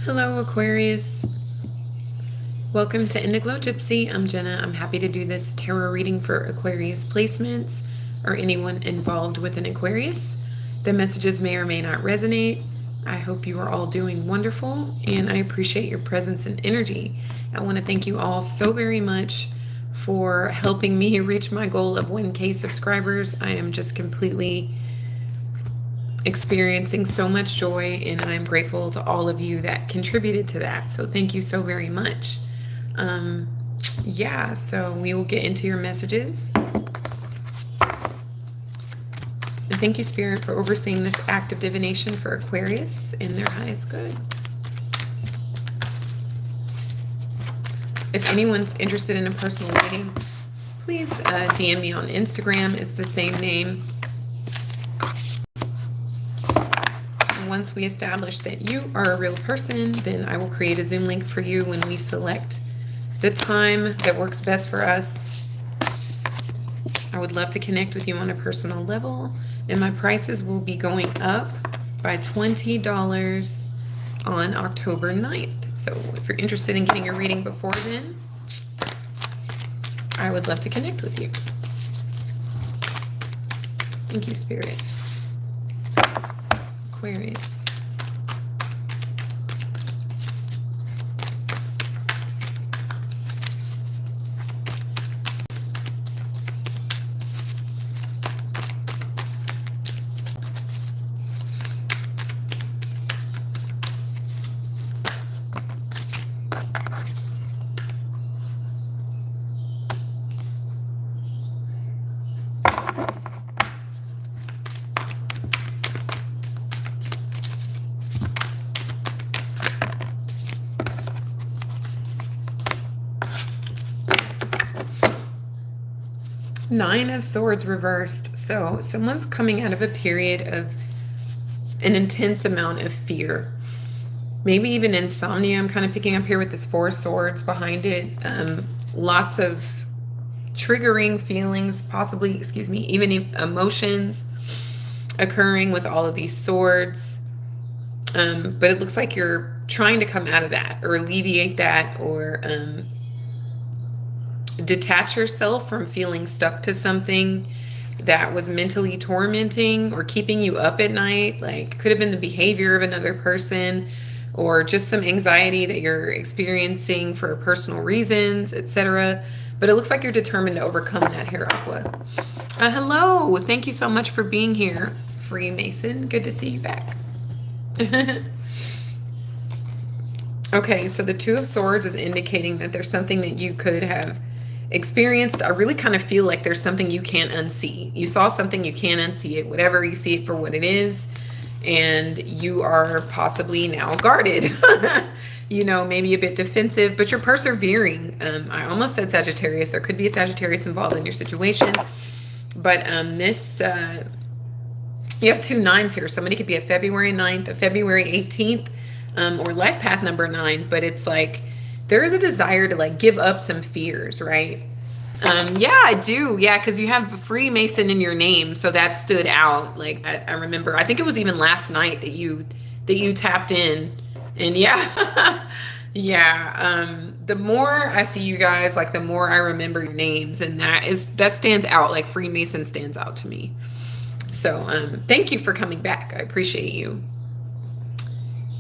Hello, Aquarius. Welcome to Indiglojypsy. I'm Jenna. I'm happy to do this tarot reading for Aquarius placements or anyone involved with an Aquarius. The messages may or may not resonate. I hope you are all doing wonderful, and I appreciate your presence and energy. I want to thank you all so very much for helping me reach my goal of 1K subscribers. I am just completely experiencing so much joy, and I'm grateful to all of you that contributed to that. So thank you so very much. Yeah, so we will get into your messages. And thank you, Spirit, for overseeing this act of divination for Aquarius in their highest good. If anyone's interested in a personal reading, please DM me on Instagram. It's the same name. Once we establish that you are a real person, then I will create a Zoom link for you when we select the time that works best for us. I would love to connect with you on a personal level, and my prices will be going up by $20 on October 9th. So if you're interested in getting a reading before then, I would love to connect with you. Thank you, Spirit. Aquarius. Nine of Swords reversed. So someone's coming out of a period of an intense amount of fear. Maybe even insomnia. I'm kind of picking up here with this Four of Swords behind it. Lots of triggering feelings, possibly, even emotions occurring with all of these swords. But it looks like you're trying to come out of that or alleviate that or detach yourself from feeling stuck to something that was mentally tormenting or keeping you up at night. Like, could have been the behavior of another person or just some anxiety that you're experiencing for personal reasons, etc. But it looks like you're determined to overcome that here, Aqua. Hello. Thank you so much for being here, Freemason. Good to see you back. Okay, so the Two of Swords is indicating that there's something that you could have experienced. I really kind of feel like there's something you can't unsee. You saw something, you can't unsee it, whatever, you see it for what it is, and you are possibly now guarded. You know, maybe a bit defensive, but you're persevering. I almost said Sagittarius. There could be a Sagittarius involved in your situation, but you have two nines here. Somebody could be a February 9th, a February 18th, or life path number 9, but it's like there is a desire to like give up some fears, right? Yeah, I do. Yeah, because you have Freemason in your name, so that stood out. Like I remember, I think it was even last night that you tapped in, and yeah, yeah. The more I see you guys, like the more I remember your names, and that stands out. Like Freemason stands out to me. So thank you for coming back. I appreciate you.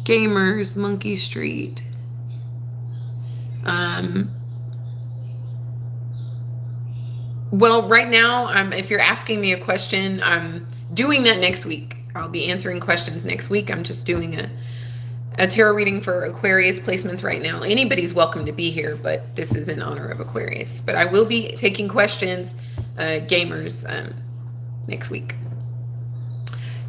Gamers, Monkey Street. Well, right now, if you're asking me a question, I'm doing that next week. I'll be answering questions next week. I'm just doing a tarot reading for Aquarius placements right now. Anybody's welcome to be here, but this is in honor of Aquarius. But I will be taking questions, gamers, next week.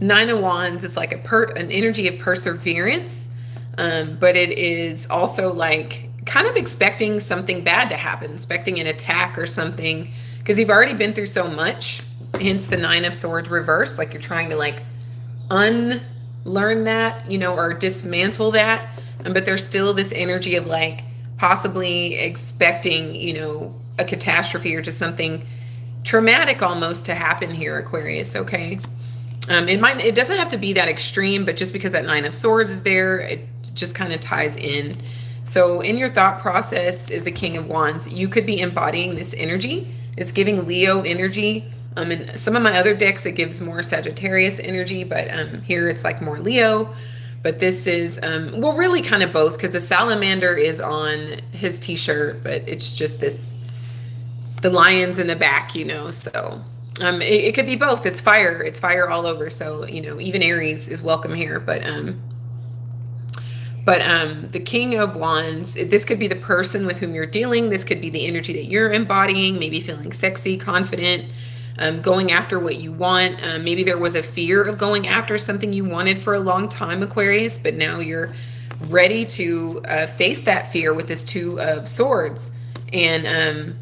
Nine of Wands is like an energy of perseverance, but it is also like kind of expecting something bad to happen, expecting an attack or something, because you've already been through so much, hence the Nine of Swords reversed. Like you're trying to like unlearn that, you know, or dismantle that, but there's still this energy of like possibly expecting, you know, a catastrophe or just something traumatic almost to happen here, Aquarius. Okay. It doesn't have to be that extreme, but just because that Nine of Swords is there, it just kind of ties in. So in your thought process is the King of Wands. You could be embodying this energy. It's giving Leo energy. In some of my other decks, it gives more Sagittarius energy, but here it's like more Leo. But this is, well, really kind of both, because the salamander is on his t-shirt, but it's just this, the lions in the back, you know, so it could be both. It's fire all over. So, you know, even Aries is welcome here, but the King of Wands, this could be the person with whom you're dealing. This could be the energy that you're embodying, maybe feeling sexy, confident, going after what you want. Maybe there was a fear of going after something you wanted for a long time, Aquarius, but now you're ready to face that fear with this Two of Swords. And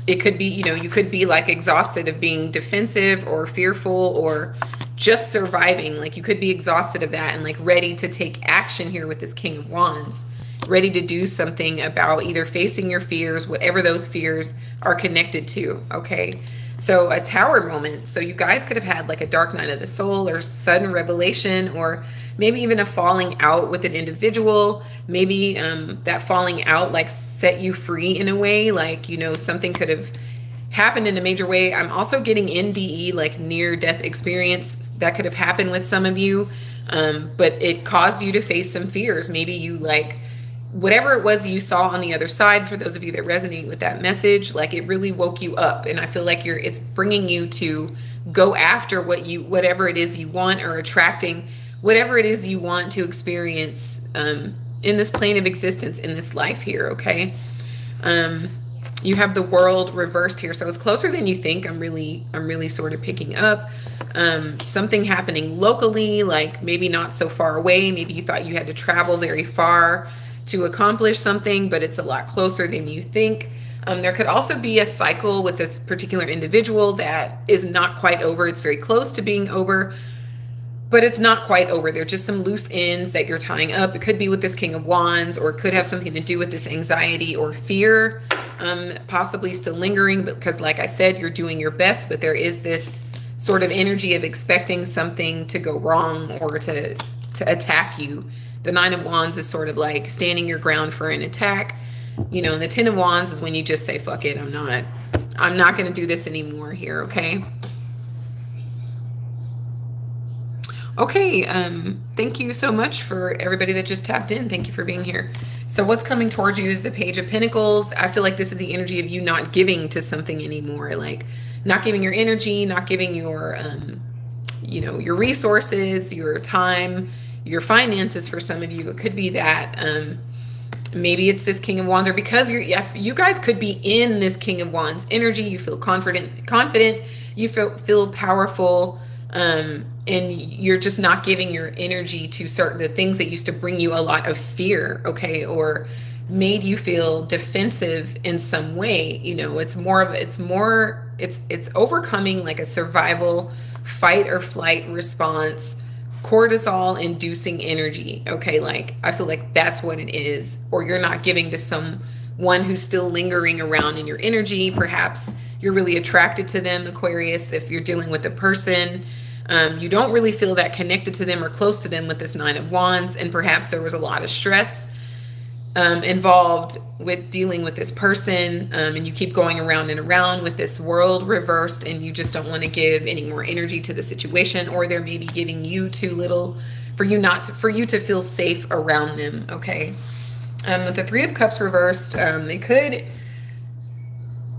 it could be, you know, you could be like exhausted of being defensive or fearful or just surviving. Like you could be exhausted of that and like ready to take action here with this King of Wands, ready to do something about either facing your fears, whatever those fears are connected to. Okay. So a Tower moment. So you guys could have had like a dark night of the soul or sudden revelation, or maybe even a falling out with an individual. Maybe that falling out like set you free in a way, like, you know, something could have happened in a major way. I'm also getting NDE, like near death experience, that could have happened with some of you, but it caused you to face some fears. Maybe you like, whatever it was you saw on the other side, for those of you that resonate with that message, like it really woke you up. And I feel like it's bringing you to go after whatever it is you want, or attracting whatever it is you want to experience in this plane of existence, in this life here. Okay. You have the World reversed here. So it's closer than you think. I'm really sort of picking up something happening locally, like maybe not so far away. Maybe you thought you had to travel very far to accomplish something, but it's a lot closer than you think. There could also be a cycle with this particular individual that is not quite over. It's very close to being over, but it's not quite over. There are just some loose ends that you're tying up. It could be with this King of Wands, or it could have something to do with this anxiety or fear, possibly still lingering, because like I said, you're doing your best, but there is this sort of energy of expecting something to go wrong or to attack you. The Nine of Wands is sort of like standing your ground for an attack. You know, and the Ten of Wands is when you just say, fuck it, I'm not going to do this anymore here, okay? Okay, thank you so much for everybody that just tapped in. Thank you for being here. So what's coming towards you is the Page of Pentacles. I feel like this is the energy of you not giving to something anymore, like not giving your energy, not giving your, you know, your resources, your time, your finances. For some of you, it could be that maybe it's this King of Wands, or because you guys could be in this King of Wands energy. You feel confident, you feel powerful, and you're just not giving your energy to the things that used to bring you a lot of fear, okay, or made you feel defensive in some way. You know, it's overcoming like a survival fight or flight response, cortisol inducing energy, okay? Like I feel like that's what it is. Or you're not giving to someone who's still lingering around in your energy. Perhaps you're really attracted to them, Aquarius, if you're dealing with a person. You don't really feel that connected to them or close to them with this Nine of Wands, and perhaps there was a lot of stress involved with dealing with this person, and you keep going around and around with this World reversed, and you just don't want to give any more energy to the situation, or they're maybe giving you too little for you to feel safe around them, okay? With the Three of Cups reversed,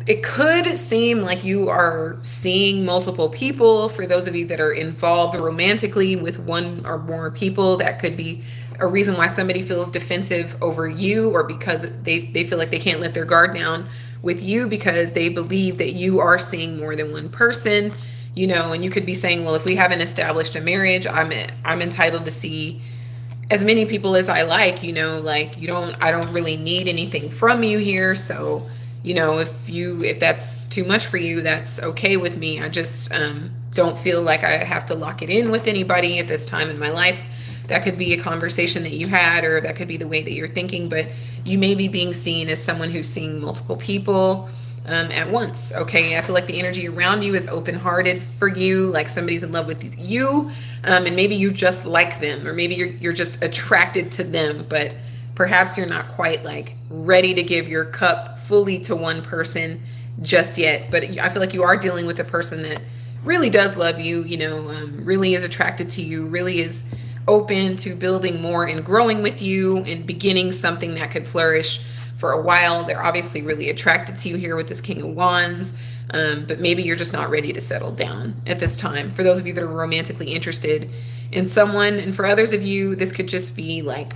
it could seem like you are seeing multiple people. For those of you that are involved romantically with one or more people, that could be a reason why somebody feels defensive over you, or because they feel like they can't let their guard down with you because they believe that you are seeing more than one person, you know. And you could be saying, well, if we haven't established a marriage, I'm entitled to see as many people as I like, you know, like I don't really need anything from you here. So, you know, if that's too much for you, that's okay with me. I just don't feel like I have to lock it in with anybody at this time in my life. That could be a conversation that you had, or that could be the way that you're thinking, but you may be being seen as someone who's seeing multiple people. at once. Okay, I feel like the energy around you is open-hearted for you, like somebody's in love with you, and maybe you just like them, or maybe you're just attracted to them, but perhaps you're not quite like ready to give your cup fully to one person just yet. But I feel like you are dealing with a person that really does love you, really is attracted to you, really is open to building more and growing with you and beginning something that could flourish for a while. They're obviously really attracted to you here with this King of Wands, but maybe you're just not ready to settle down at this time. For those of you that are romantically interested in someone, and for others of you, this could just be like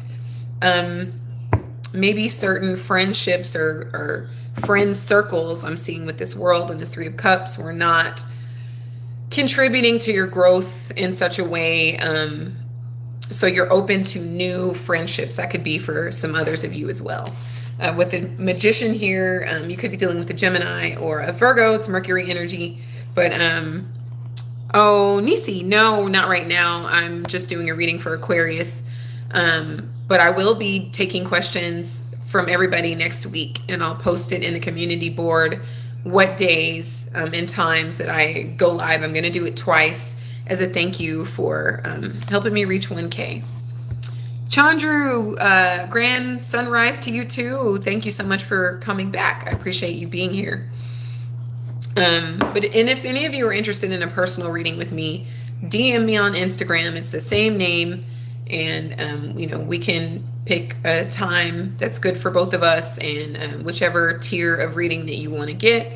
maybe certain friendships or friend circles I'm seeing with this world and this Three of Cups were not contributing to your growth in such a way. So you're open to new friendships. That could be for some others of you as well. With the Magician here, you could be dealing with a Gemini or a Virgo. It's Mercury energy. But, oh, Nisi, no, not right now. I'm just doing a reading for Aquarius. But I will be taking questions from everybody next week, and I'll post it in the community board what days and times that I go live. I'm going to do it twice as a thank you for helping me reach 1K. Chandru, grand sunrise to you too. Thank you so much for coming back. I appreciate you being here. And if any of you are interested in a personal reading with me, DM me on Instagram. It's the same name, and we can pick a time that's good for both of us, and whichever tier of reading that you want to get,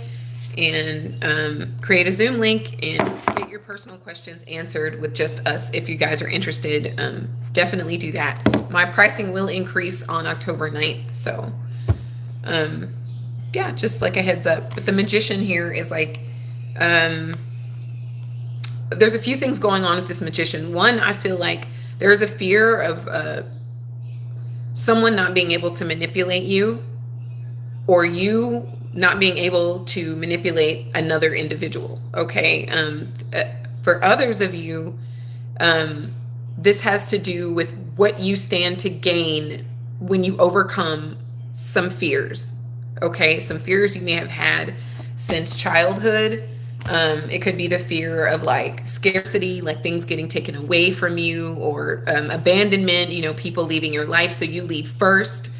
and create a Zoom link and get your personal questions answered with just us. If you guys are interested, definitely do that. My pricing will increase on October 9th. So yeah, just like a heads up. But the Magician here is like, there's a few things going on with this Magician. One, I feel like there's a fear of someone not being able to manipulate you, or you not being able to manipulate another individual. Okay. For others of you, this has to do with what you stand to gain when you overcome some fears. Okay. Some fears you may have had since childhood. It could be the fear of like scarcity, like things getting taken away from you, or abandonment, people leaving your life. So you leave first,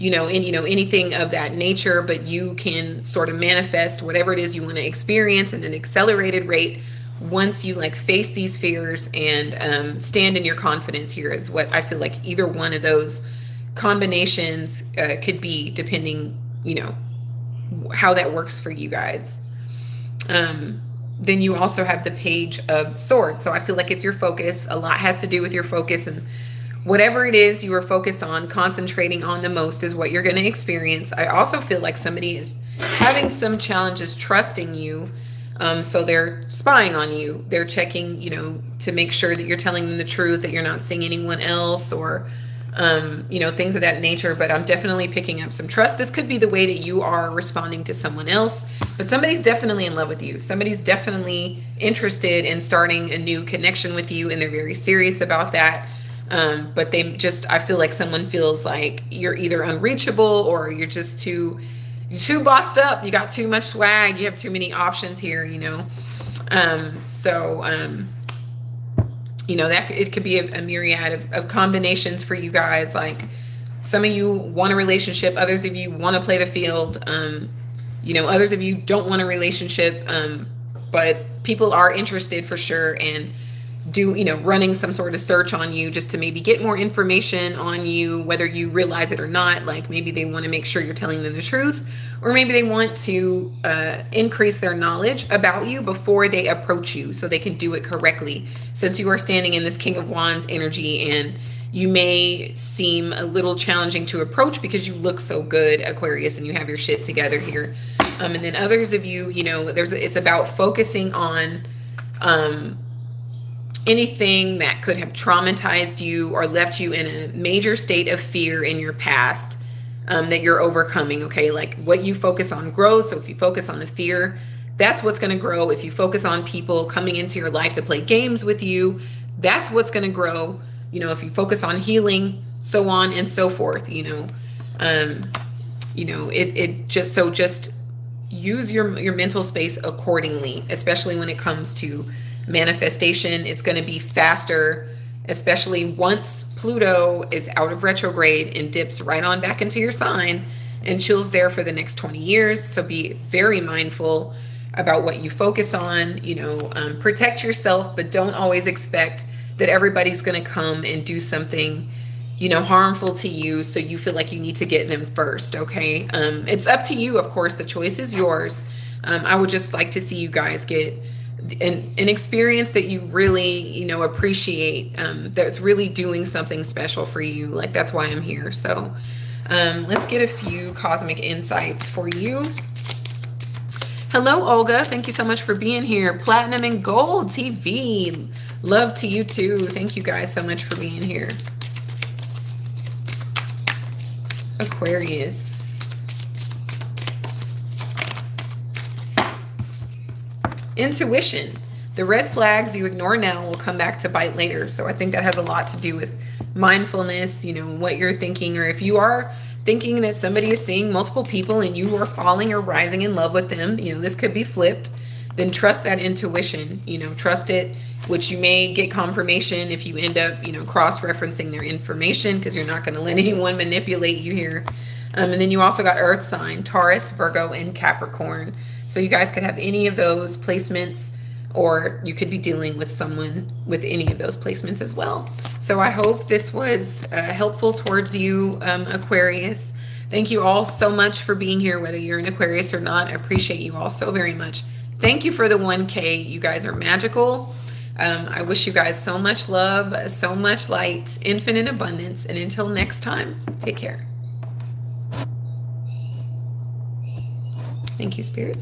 anything of that nature, but you can sort of manifest whatever it is you want to experience at an accelerated rate once you like face these fears and stand in your confidence here. It's what I feel like either one of those combinations could be, depending, how that works for you guys. Then you also have the Page of Swords. So I feel like it's your focus. A lot has to do with your focus, and whatever it is you are focused on, concentrating on the most is what you're going to experience. I also feel like somebody is having some challenges trusting you. So they're spying on you. They're checking, to make sure that you're telling them the truth, that you're not seeing anyone else, or, things of that nature. But I'm definitely picking up some trust. This could be the way that you are responding to someone else, but somebody's definitely in love with you. Somebody's definitely interested in starting a new connection with you, and they're very serious about that. But I feel like someone feels like you're either unreachable, or you're just too bossed up. You got too much swag. You have too many options here, that it could be a myriad of combinations for you guys. Like, some of you want a relationship, others of you want to play the field, others of you don't want a relationship, but people are interested for sure, and running some sort of search on you just to maybe get more information on you, whether you realize it or not. Like, maybe they want to make sure you're telling them the truth, or maybe they want to increase their knowledge about you before they approach you so they can do it correctly, since you are standing in this King of Wands energy, and you may seem a little challenging to approach because you look so good, Aquarius, and you have your shit together here. And then others of you, it's about focusing on anything that could have traumatized you or left you in a major state of fear in your past, that you're overcoming. Okay. Like, what you focus on grows. So if you focus on the fear, that's what's going to grow. If you focus on people coming into your life to play games with you, that's what's going to grow. If you focus on healing, so on and so forth, just use your mental space accordingly, especially when it comes to manifestation. It's going to be faster, especially once Pluto is out of retrograde and dips right on back into your sign and chills there for the next 20 years. So be very mindful about what you focus on. Protect yourself, but don't always expect that everybody's going to come and do something harmful to you, so you feel like you need to get them first. Okay. It's up to you. Of course, the choice is yours. I would just like to see you guys get an experience that you really, appreciate, that's really doing something special for you. Like, that's why I'm here. So let's get a few cosmic insights for you. Hello, Olga. Thank you so much for being here. Platinum and Gold TV. Love to you too. Thank you guys so much for being here. Aquarius. Intuition. The red flags you ignore now will come back to bite later. So I think that has a lot to do with mindfulness, what you're thinking, or if you are thinking that somebody is seeing multiple people and you are falling or rising in love with them, this could be flipped. Then trust that intuition, trust it, which you may get confirmation if you end up, cross-referencing their information, because you're not going to let anyone manipulate you here. And then you also got Earth sign, Taurus, Virgo, and Capricorn. So you guys could have any of those placements, or you could be dealing with someone with any of those placements as well. So I hope this was helpful towards you, Aquarius. Thank you all so much for being here, whether you're an Aquarius or not. I appreciate you all so very much. Thank you for the 1K. You guys are magical. I wish you guys so much love, so much light, infinite abundance. And until next time, take care. Thank you, Spirit.